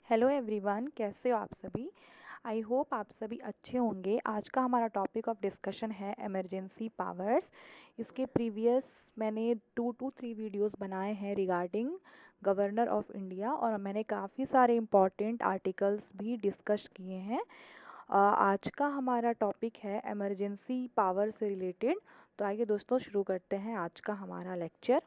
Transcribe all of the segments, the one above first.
Hello everyone, कैसे हो आप सभी। आई होप आप सभी अच्छे होंगे। आज का हमारा टॉपिक ऑफ डिस्कशन है इमरजेंसी पावर्स। इसके प्रीवियस मैंने 2 to 3 वीडियोस बनाए हैं रिगार्डिंग गवर्नर ऑफ इंडिया और मैंने काफ़ी सारे इम्पॉर्टेंट आर्टिकल्स भी डिस्कस किए हैं। आज का हमारा टॉपिक है इमरजेंसी पावर से रिलेटेड। तो आइए दोस्तों शुरू करते हैं आज का हमारा lecture.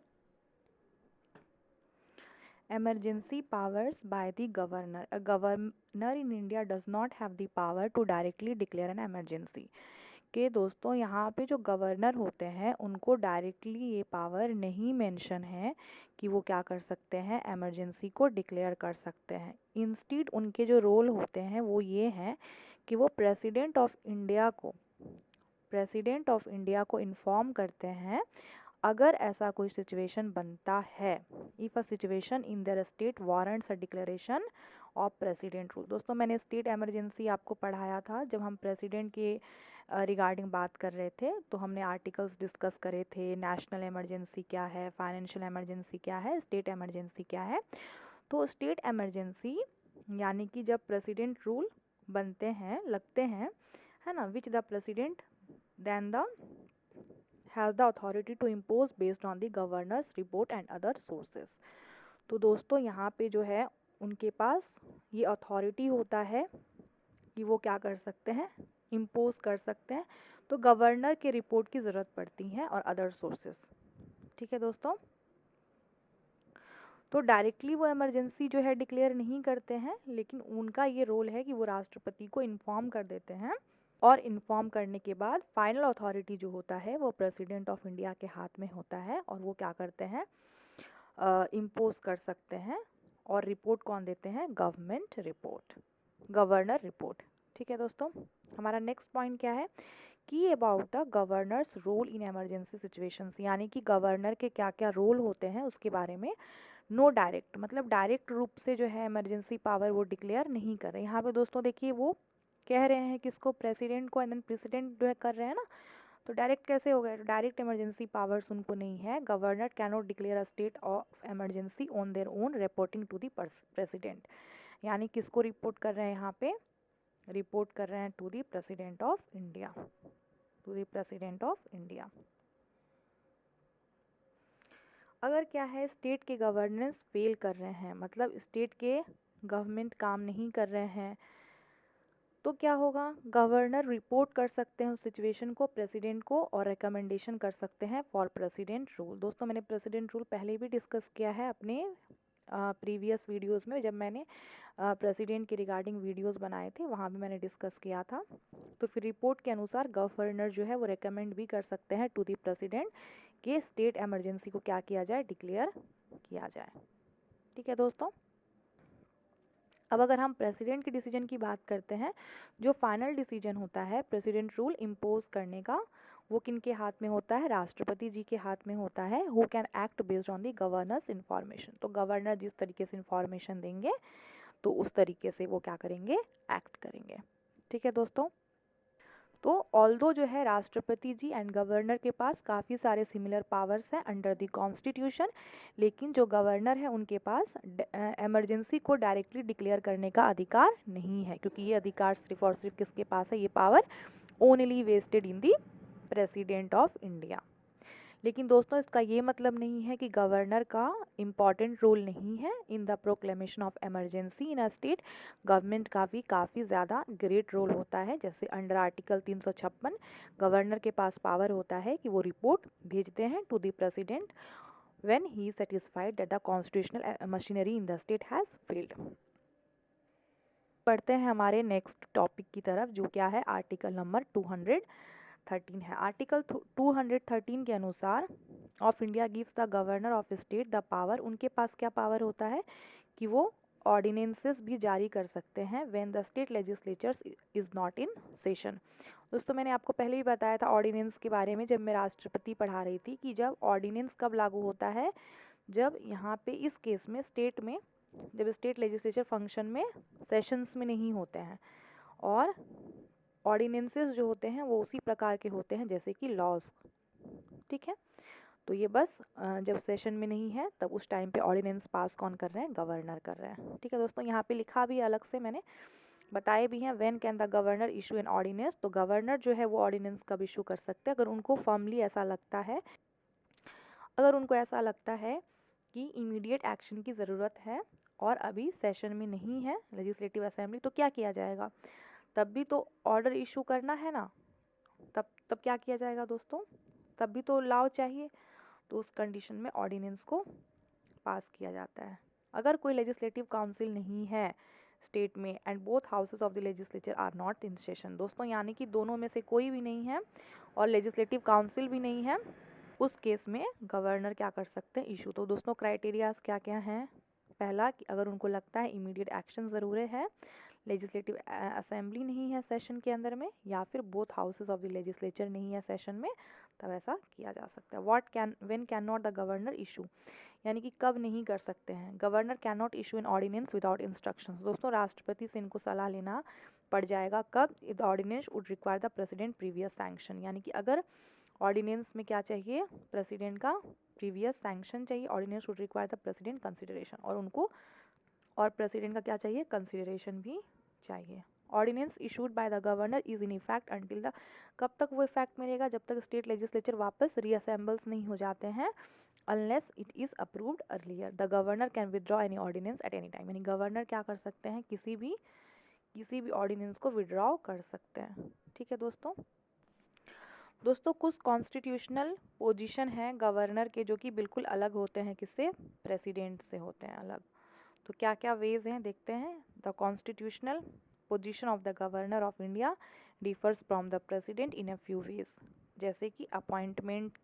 Emergency powers by the governor. A governor in India does not have the power to directly declare an emergency. के दोस्तों यहाँ पे जो गवर्नर होते हैं उनको डायरेक्टली ये पावर नहीं मेंशन है कि वो क्या कर सकते हैं, इमरजेंसी को डिक्लेयर कर सकते हैं। इंस्टीड उनके जो रोल होते हैं वो ये हैं कि वो प्रेसिडेंट ऑफ इंडिया को इन्फॉर्म करते हैं अगर ऐसा कोई सिचुएशन बनता है, if a situation in their state warrants a declaration of president rule. दोस्तों मैंने स्टेट इमरजेंसी आपको पढ़ाया था जब हम प्रेसिडेंट के रिगार्डिंग बात कर रहे थे, तो हमने आर्टिकल्स डिस्कस करे थे। नेशनल इमरजेंसी क्या है, फाइनेंशियल इमरजेंसी क्या है, स्टेट इमरजेंसी क्या है। तो स्टेट इमरजेंसी यानी कि जब प्रेसिडेंट रूल बनते हैं, लगते हैं, है ना, which the president then the has the authority to impose based on the governor's report and other sources। तो दोस्तों यहाँ पे जो है उनके पास ये अथॉरिटी होता है कि वो क्या कर सकते हैं, इम्पोज कर सकते हैं। तो गवर्नर के रिपोर्ट की ज़रूरत पड़ती है और अदर सोर्सेस। ठीक है दोस्तों, तो डायरेक्टली वो इमरजेंसी जो है डिक्लेयर नहीं करते हैं, लेकिन उनका ये रोल है कि वो राष्ट्रपति को इन्फॉर्म कर देते हैं और इन्फॉर्म करने के बाद फाइनल अथॉरिटी जो होता है वो प्रेसिडेंट ऑफ इंडिया के हाथ में होता है और वो क्या करते हैं, इम्पोज कर सकते हैं। और रिपोर्ट कौन देते हैं, गवर्नमेंट रिपोर्ट, गवर्नर रिपोर्ट। ठीक है दोस्तों, हमारा नेक्स्ट पॉइंट क्या है कि about the governor's role in emergency situations, यानी कि गवर्नर के क्या क्या रोल होते हैं उसके बारे में। नो डायरेक्ट मतलब डायरेक्ट रूप से जो है इमरजेंसी पावर वो डिक्लेयर नहीं कर रहे। यहाँ पे दोस्तों देखिए वो कह रहे हैं किसको, प्रेसिडेंट को, एंड देन प्रेसिडेंट जो है कर रहे हैं ना, तो डायरेक्ट कैसे हो गया, डायरेक्ट इमरजेंसी पावर्स उनको नहीं है। Governor can not declare a state of emergency on their own reporting to the president. यानी किसको रिपोर्ट कर रहे हैं, यहाँ पे रिपोर्ट कर रहे हैं to the president of India, to the president of India. अगर क्या है, स्टेट के गवर्नेंस फेल कर रहे हैं, मतलब स्टेट के गवर्नमेंट काम नहीं कर रहे हैं, तो क्या होगा, गवर्नर रिपोर्ट कर सकते हैं उस सिचुएशन को प्रेसिडेंट को और रिकमेंडेशन कर सकते हैं फॉर प्रेसिडेंट रूल। दोस्तों मैंने प्रेसिडेंट रूल पहले भी डिस्कस किया है अपने प्रीवियस वीडियोस में, जब मैंने प्रेसिडेंट के रिगार्डिंग वीडियोस बनाए थे वहाँ भी मैंने डिस्कस किया था। तो फिर रिपोर्ट के अनुसार गवर्नर जो है वो रिकमेंड भी कर सकते हैं टू द प्रेसिडेंट कि स्टेट इमरजेंसी को क्या किया जाए, डिक्लेयर किया जाए। ठीक है दोस्तों, अब अगर हम प्रेसिडेंट के डिसीजन की बात करते हैं, जो फाइनल डिसीजन होता है प्रेसिडेंट रूल इम्पोज करने का, वो किन के हाथ में होता है, राष्ट्रपति जी के हाथ में होता है। Who can act based on the governors information. तो गवर्नर जिस तरीके से इंफॉर्मेशन देंगे तो उस तरीके से वो क्या करेंगे, एक्ट करेंगे। ठीक है दोस्तों, तो ऑल्दो जो है राष्ट्रपति जी एंड गवर्नर के पास काफ़ी सारे सिमिलर पावर्स हैं अंडर द कॉन्स्टिट्यूशन, लेकिन जो गवर्नर है उनके पास इमरजेंसी को डायरेक्टली डिक्लेयर करने का अधिकार नहीं है, क्योंकि ये अधिकार सिर्फ और सिर्फ किसके पास है, ये power only vested in the president of India. लेकिन दोस्तों इसका ये मतलब नहीं है कि गवर्नर का इम्पॉर्टेंट रोल नहीं है in the proclamation of emergency in a state. Government का भी काफ़ी ज़्यादा ग्रेट रोल होता है। जैसे अंडर आर्टिकल 356 गवर्नर के पास पावर होता है कि वो रिपोर्ट भेजते हैं to the president when he is satisfied that the constitutional machinery in the state has failed. पढ़ते हैं हमारे नेक्स्ट टॉपिक की तरफ, जो क्या है आर्टिकल नंबर 213 है। आर्टिकल 213 के अनुसार of India gives the governor of state the power, उनके पास क्या पावर होता है कि वो ऑर्डिनेंसेस भी जारी कर सकते हैं when the state legislatures is not in session. दोस्तों मैंने आपको पहले ही बताया था ऑर्डिनेंस के बारे में जब मैं राष्ट्रपति पढ़ा रही थी, कि जब ऑर्डिनेंस कब लागू होता है, जब यहाँ पे इस केस में स्टेट में, जब स्टेट लेजिस्लेचर फंक्शन में सेशंस में नहीं होते हैं और ऑर्डिनेंसेस जो होते हैं वो उसी प्रकार के होते हैं जैसे कि लॉज। ठीक है, तो ये बस जब सेशन में नहीं है तब उस टाइम पे ऑर्डिनेंस पास कौन कर रहे हैं, गवर्नर कर रहे हैं। ठीक है दोस्तों, यहाँ पे लिखा भी अलग से मैंने बताए भी हैं, when can the governor issue an ordinance. तो गवर्नर जो है वो ऑर्डिनेंस कब इशू कर सकते हैं, अगर उनको फर्मली ऐसा लगता है, अगर उनको ऐसा लगता है कि इमीडिएट एक्शन की ज़रूरत है और अभी सेशन में नहीं है लेजिस्लेटिव असेंबली, तो क्या किया जाएगा, तब भी तो ऑर्डर इशू करना है ना, तब क्या किया जाएगा दोस्तों, तब भी तो लॉ चाहिए, तो उस कंडीशन में ऑर्डिनेंस को पास किया जाता है। अगर कोई लेजिस्लेटिव काउंसिल नहीं है स्टेट में and both houses of the legislature are not in session, दोस्तों यानी कि दोनों में से कोई भी नहीं है और लेजिस्लेटिव काउंसिल भी नहीं है, उस केस में गवर्नर क्या कर सकते हैं, इशू। तो दोस्तों क्राइटेरियाज क्या क्या हैं, पहला कि अगर उनको लगता है इमीडिएट एक्शन ज़रूरी है, लेजिस्लेटिव असेंबली नहीं है सेशन के अंदर में, या फिर both houses of the legislature नहीं है सेशन में, तब ऐसा किया जा सकता है। When can not the governor issue, यानी कि कब नहीं कर सकते हैं, governor can not issue an ordinance without instructions. दोस्तों राष्ट्रपति से इनको सलाह लेना पड़ जाएगा, कब, the ordinance would require the president previous sanction, यानी कि अगर ऑर्डिनेंस में क्या चाहिए, प्रेसिडेंट का प्रीवियस सैंक्शन चाहिए, ordinance would require the president consideration, और उनको और प्रेसिडेंट का क्या चाहिए, कंसिडरेशन भी चाहिए। Ordinance issued by the governor is in effect until the, कब तक वो इफेक्ट में रहेगा, जब तक स्टेट लेजिस्लेचर वापस रीअसेंबल्स नहीं हो जाते हैं, unless it is approved earlier. The governor can withdraw any ordinance at any time, यानी गवर्नर क्या कर सकते हैं, किसी भी ऑर्डिनेंस को विदड्रॉ कर सकते हैं। ठीक है दोस्तों, कुछ कॉन्स्टिट्यूशनल पोजीशन है गवर्नर के जो कि बिल्कुल अलग होते हैं, किससे, प्रेसिडेंट से होते हैं अलग। तो क्या क्या वेज हैं देखते हैं। The constitutional position of the governor of India differs from the president in a few ways, जैसे कि अपॉइंटमेंट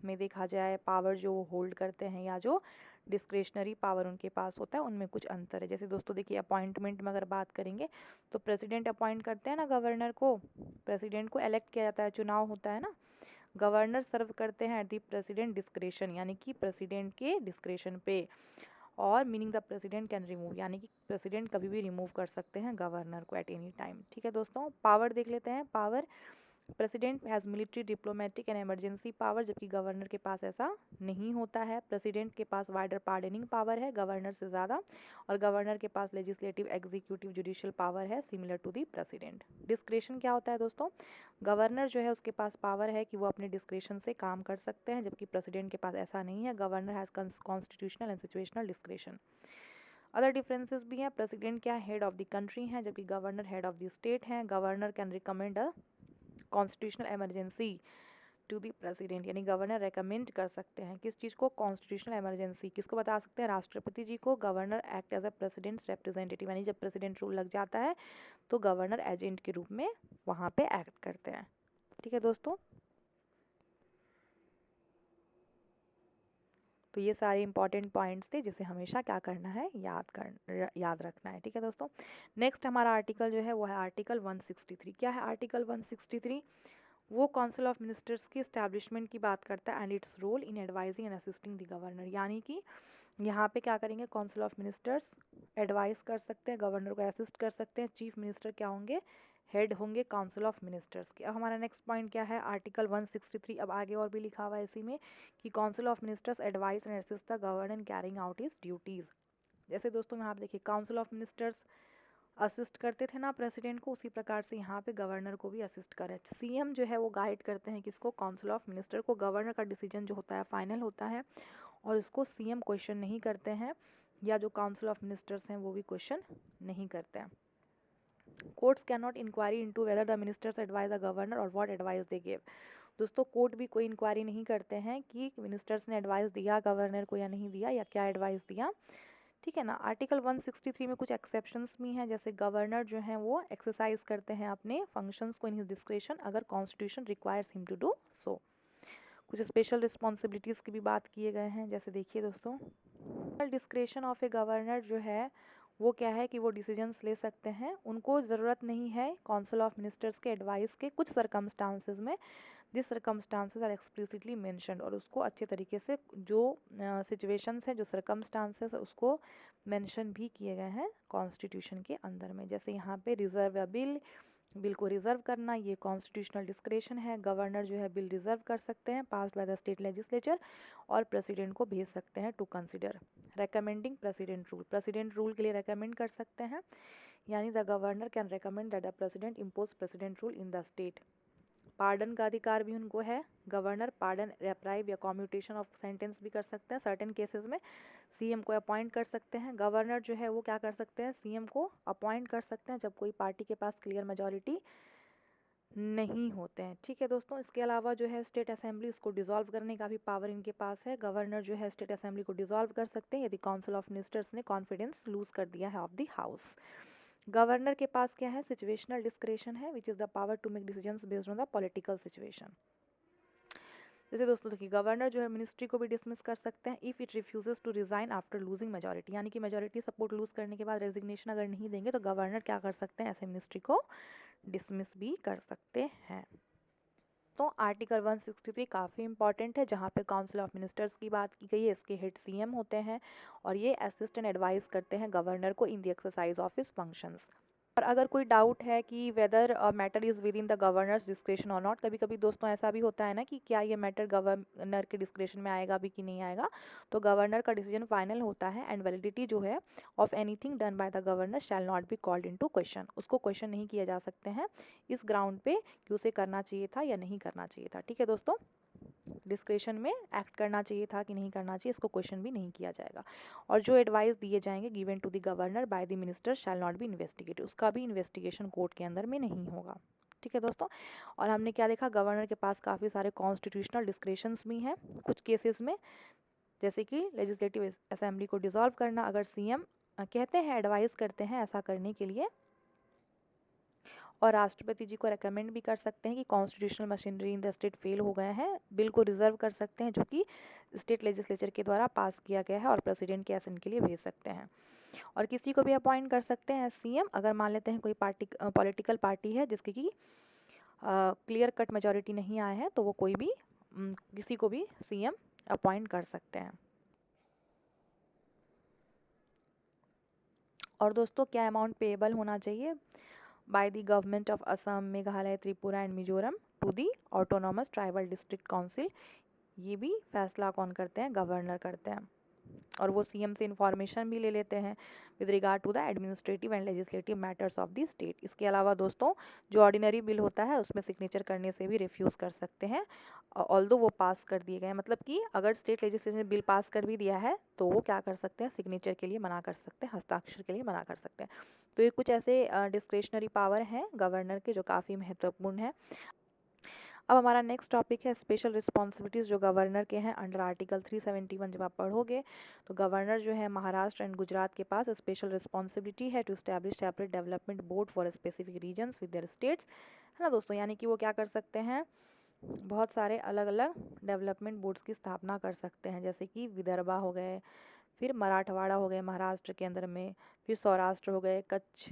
में देखा जाए पावर जो वो होल्ड करते हैं, या जो डिस्क्रेशनरी पावर उनके पास होता है, उनमें कुछ अंतर है। जैसे दोस्तों देखिए, अपॉइंटमेंट में अगर बात करेंगे तो प्रेसिडेंट अपॉइंट करते हैं ना गवर्नर को, प्रेसिडेंट को इलेक्ट किया जाता है, चुनाव होता है ना, गवर्नर सर्व करते हैं एट दी प्रेसिडेंट डिस्क्रेशन, यानी कि प्रेसिडेंट के डिस्क्रेशन पे, और meaning the president can remove, यानी कि प्रेसिडेंट कभी भी रिमूव कर सकते हैं गवर्नर को एट एनी टाइम। ठीक है दोस्तों, पावर देख लेते हैं। Power, president has military, diplomatic and emergency power, जबकि गवर्नर के पास ऐसा नहीं होता है। प्रेसिडेंट के पास वाइडर पार्डनिंग पावर है गवर्नर से ज़्यादा, और गवर्नर के पास लेजिस्लेटिव, एग्जीक्यूटिव, जुडिशियल पावर है similar to the president. Discretion क्या होता है दोस्तों, गवर्नर जो है उसके पास पावर है कि वो अपने डिस्क्रेशन से काम कर सकते हैं, जबकि प्रेसिडेंट के पास ऐसा नहीं है, governor has constitutional and situational discretion. Other differences भी हैं, प्रेसिडेंट क्या हेड ऑफ द कंट्री हैं, जबकि governor head of the state हैं। Governor can recommend a constitutional emergency to the president, यानी गवर्नर रेकमेंड कर सकते हैं किस चीज़ को, कॉन्स्टिट्यूशनल इमरजेंसी, किसको बता सकते हैं, राष्ट्रपति जी को। Governor act as a president's representative, यानी जब प्रेसिडेंट रूल लग जाता है तो गवर्नर एजेंट के रूप में वहाँ पे एक्ट करते हैं। ठीक है दोस्तों, तो ये सारे इंपॉर्टेंट पॉइंट्स थे जिसे हमेशा क्या करना है, याद रखना है। ठीक है दोस्तों, नेक्स्ट हमारा आर्टिकल जो है वो है आर्टिकल 163। क्या है आर्टिकल 163, वो काउंसिल ऑफ मिनिस्टर्स की एस्टैब्लिशमेंट की बात करता है and its role in advising and assisting the governor, यानी कि यहाँ पे क्या करेंगे, काउंसिल ऑफ मिनिस्टर्स एडवाइस कर सकते हैं, गवर्नर को असिस्ट कर सकते हैं। चीफ मिनिस्टर क्या होंगे, हेड होंगे काउंसिल ऑफ मिनिस्टर्स के। अब हमारा नेक्स्ट पॉइंट क्या है, आर्टिकल 163। अब आगे और भी लिखा हुआ है इसी में कि council of ministers advice and assist the governor in carrying out his duties. जैसे दोस्तों यहाँ पे देखिए, काउंसिल ऑफ मिनिस्टर्स असिस्ट करते थे ना प्रेसिडेंट को, उसी प्रकार से यहाँ पे गवर्नर को भी असिस्ट करे। सीएम जो है वो गाइड करते हैं किसको, काउंसिल ऑफ मिनिस्टर को। गवर्नर का डिसीजन जो होता है फाइनल होता है और इसको सीएम क्वेश्चन नहीं करते हैं, या जो काउंसिल ऑफ मिनिस्टर्स हैं वो भी क्वेश्चन नहीं करते हैं। Courts can not inquiry into whether the ministers advise the governor और व्हाट एडवाइस दे गिव। दोस्तों कोर्ट भी कोई इंक्वायरी नहीं करते हैं कि मिनिस्टर्स ने एडवाइस दिया गवर्नर को या नहीं दिया, या क्या एडवाइस दिया। ठीक है ना। आर्टिकल 163 में कुछ एक्सेप्शंस भी हैं, जैसे गवर्नर जो हैं वो एक्सरसाइज करते हैं अपने फंक्शंस को इन हिज डिस्क्रेशन अगर constitution requires him to do so. कुछ स्पेशल रिस्पॉन्सिबिलिटीज़ की भी बात किए गए हैं, जैसे देखिए दोस्तों, डिस्क्रेशन ऑफ ए गवर्नर जो है वो क्या है कि वो डिसीजंस ले सकते हैं, उनको ज़रूरत नहीं है काउंसिल ऑफ मिनिस्टर्स के एडवाइस के कुछ सर्कमस्टांसेस में, this circumstances are explicitly mentioned, और उसको अच्छे तरीके से जो सिचुएशंस हैं, जो सर्कमस्टांसेस है उसको मेंशन भी किए गए हैं कॉन्स्टिट्यूशन के अंदर में। जैसे यहाँ पे रिजर्वेबल, बिल को रिजर्व करना ये कॉन्स्टिट्यूशनल डिस्क्रेशन है। गवर्नर जो है बिल रिजर्व कर सकते हैं passed by the state legislature और प्रेसिडेंट को भेज सकते हैं to consider. Recommending president rule के लिए रेकमेंड कर सकते हैं, यानी the governor can recommend that the president impose president rule in the state. Pardon का अधिकार भी उनको है। गवर्नर पार्डन, रेप्राइव या कॉम्यूटेशन ऑफ सेंटेंस भी कर सकते हैं। सर्टेन केसेस में सीएम को अपॉइंट कर सकते हैं। गवर्नर जो है वो क्या कर सकते हैं, सीएम को अपॉइंट कर सकते हैं जब कोई पार्टी के पास क्लियर मेजॉरिटी नहीं होते हैं। ठीक है दोस्तों, इसके अलावा जो है स्टेट असेंबली, उसको डिसॉल्व करने का भी पावर इनके पास है। गवर्नर जो है स्टेट असेंबली को डिसॉल्व कर सकते हैं यदि काउंसिल ऑफ मिनिस्टर्स ने कॉन्फिडेंस लूज कर दिया है ऑफ द हाउस। गवर्नर के पास क्या है, सिचुएशनल डिस्क्रेशन है, which is the power to make decisions based on the political situation. जैसे दोस्तों देखिए, गवर्नर जो है मिनिस्ट्री को भी डिसमिस कर सकते हैं if it refuses to resign after losing majority, यानी कि मेजॉरिटी सपोर्ट लूज करने के बाद रेजिग्नेशन अगर नहीं देंगे तो गवर्नर क्या कर सकते हैं, ऐसे मिनिस्ट्री को डिसमिस भी कर सकते हैं। तो आर्टिकल 163 काफ़ी इंपॉर्टेंट है, जहाँ पे काउंसिल ऑफ मिनिस्टर्स की बात की गई है। इसके हेड सीएम होते हैं और ये असिस्ट एंड एडवाइस करते हैं गवर्नर को in the exercise of his functions. और अगर कोई डाउट है कि whether matter is within the governor's discretion और नॉट, कभी कभी दोस्तों ऐसा भी होता है ना कि क्या ये मैटर गवर्नर के डिस्क्रेशन में आएगा भी कि नहीं आएगा, तो गवर्नर का डिसीजन फाइनल होता है एंड वैलिडिटी जो है of anything done by the governor shell not be called into question. उसको क्वेश्चन नहीं किया जा सकते हैं इस ग्राउंड पे कि उसे करना चाहिए था या नहीं करना चाहिए था। ठीक है दोस्तों, डिस्क्रेशन में एक्ट करना चाहिए था कि नहीं करना चाहिए, इसको क्वेश्चन भी नहीं किया जाएगा। और जो एडवाइस दिए जाएंगे given to the governor by the minister shall not be investigated, उसका भी इन्वेस्टिगेशन कोर्ट के अंदर में नहीं होगा। ठीक है दोस्तों, और हमने क्या देखा, गवर्नर के पास काफ़ी सारे कॉन्स्टिट्यूशनल डिस्क्रेशंस भी हैं कुछ केसेस में, जैसे कि लेजिस्लेटिव असेंबली को डिसॉल्व करना अगर सीएम कहते हैं, एडवाइस करते हैं ऐसा करने के लिए, और राष्ट्रपति जी को रेकमेंड भी कर सकते हैं कि constitutional machinery in the state fail हो गए हैं, बिल को रिजर्व कर सकते हैं जो कि स्टेट लेजिस्लेचर के द्वारा पास किया गया है और प्रेसिडेंट के असेंट के लिए भेज सकते हैं। और किसी को भी अपॉइंट कर सकते हैं सीएम, अगर मान लेते हैं कोई पार्टी पॉलिटिकल पार्टी है जिसकी की क्लियर कट मेजोरिटी नहीं आया है, तो वो कोई भी किसी को भी सीएम अपॉइंट कर सकते हैं। और दोस्तों क्या अमाउंट पेएबल होना चाहिए by the government of Assam, Meghalaya, Tripura and Mizoram to the autonomous tribal district council, ये भी फैसला कौन करते हैं, गवर्नर करते हैं। और वो सीएम से इंफॉर्मेशन भी ले लेते हैं with regard to the administrative and legislative matters of the state. इसके अलावा दोस्तों जो ऑर्डिनरी बिल होता है उसमें सिग्नेचर करने से भी रिफ्यूज़ कर सकते हैं ऑल्दो वो पास कर दिए गए हैं। मतलब कि अगर स्टेट लेजिस्लेचर ने बिल पास कर भी दिया है तो वो क्या कर सकते हैं, सिग्नेचर के लिए मना कर सकते हैं, हस्ताक्षर के लिए मना कर सकते हैं। तो ये कुछ ऐसे डिस्क्रेशनरी पावर हैं गवर्नर के जो काफ़ी महत्वपूर्ण है। अब हमारा नेक्स्ट टॉपिक है स्पेशल रिस्पॉन्सिबिलिटीज़ जो गवर्नर के हैं अंडर आर्टिकल 371। जब आप पढ़ोगे तो गवर्नर जो है महाराष्ट्र एंड गुजरात के पास स्पेशल रिस्पॉन्सिबिलिटी है to establish separate development board for specific regions with their states, है ना दोस्तों, यानी कि वो क्या कर सकते हैं, बहुत सारे अलग अलग डेवलपमेंट बोर्ड्स की स्थापना कर सकते हैं, जैसे कि विदर्भा हो गए, फिर मराठवाड़ा हो गए महाराष्ट्र के अंदर में, फिर सौराष्ट्र हो गए, कच्छ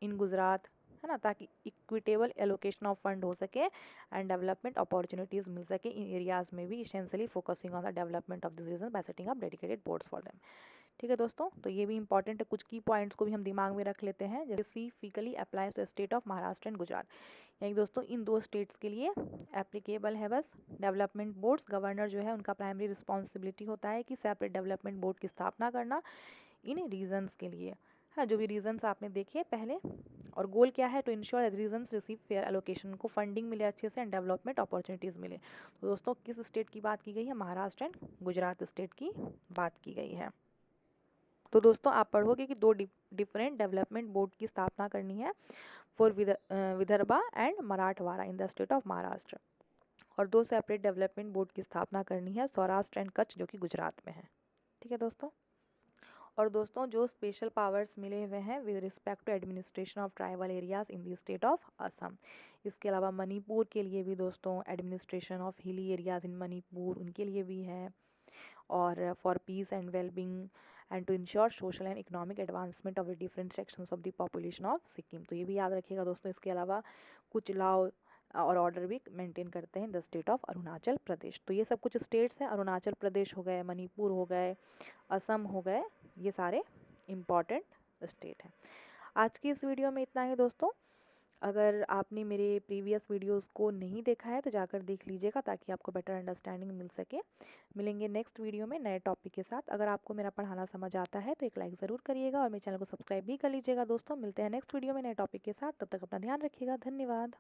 इन गुजरात, है ना, ताकि इक्विटेबल एलोकेशन ऑफ फंड हो सके एंड डेवलपमेंट अपॉर्चुनिटीज़ मिल सके इन एरियाज में भी, essentially focusing on the development of this region by setting up dedicated boards for them. ठीक है दोस्तों, तो ये भी इंपॉर्टेंट है, कुछ की पॉइंट्स को भी हम दिमाग में रख लेते हैं, जैसे specifically applies to state of Maharashtra and Gujarat, यानी दोस्तों इन दो स्टेट्स के लिए एप्लीकेबल है बस डेवलपमेंट बोर्ड्स। गवर्नर जो है उनका प्राइमरी रिस्पॉन्सिबिलिटी होता है कि सेपरेट डेवलपमेंट बोर्ड की स्थापना करना इन रीजन्स के लिए, हाँ, जो भी रीजन्स आपने देखे पहले, और गोल क्या है, to ensure that regions receive fair allocation, को फंडिंग मिले अच्छे से एंड डेवलपमेंट अपॉर्चुनिटीज़ मिले। तो दोस्तों किस स्टेट की बात की गई है, महाराष्ट्र एंड गुजरात स्टेट की बात की गई है। तो दोस्तों आप पढ़ोगे कि दो डिफरेंट डेवलपमेंट बोर्ड की स्थापना करनी है for Vidarbha and Marathwada in the state of Maharashtra, और दो सेपरेट डेवलपमेंट बोर्ड की स्थापना करनी है सौराष्ट्र एंड कच्छ जो कि गुजरात में है। ठीक है दोस्तों, और दोस्तों जो स्पेशल पावर्स मिले हुए हैं with respect to administration of tribal areas in the state of Assam, इसके अलावा मणिपुर के लिए भी दोस्तों administration of hilly areas in Manipur उनके लिए भी है, और for peace and wellbeing and to ensure social and economic advancement of the different sections of the population of Sikkim, तो ये भी याद रखिएगा दोस्तों। इसके अलावा कुछ लॉ और ऑर्डर भी मेंटेन करते हैं the state of Arunachal Pradesh. तो ये सब कुछ स्टेट्स हैं, अरुणाचल प्रदेश हो गए, मणिपुर हो गए, असम हो गए, ये सारे इम्पॉर्टेंट स्टेट हैं। आज की इस वीडियो में इतना ही दोस्तों। अगर आपने मेरे प्रीवियस वीडियोस को नहीं देखा है तो जाकर देख लीजिएगा, ताकि आपको बेटर अंडरस्टैंडिंग मिल सके। मिलेंगे नेक्स्ट वीडियो में नए टॉपिक के साथ। अगर आपको मेरा पढ़ाना समझ आता है तो एक लाइक ज़रूर करिएगा और मेरे चैनल को सब्सक्राइब भी कर लीजिएगा। दोस्तों, मिलते हैं नेक्स्ट वीडियो में नए टॉपिक के साथ। तब तक अपना ध्यान रखिएगा। धन्यवाद।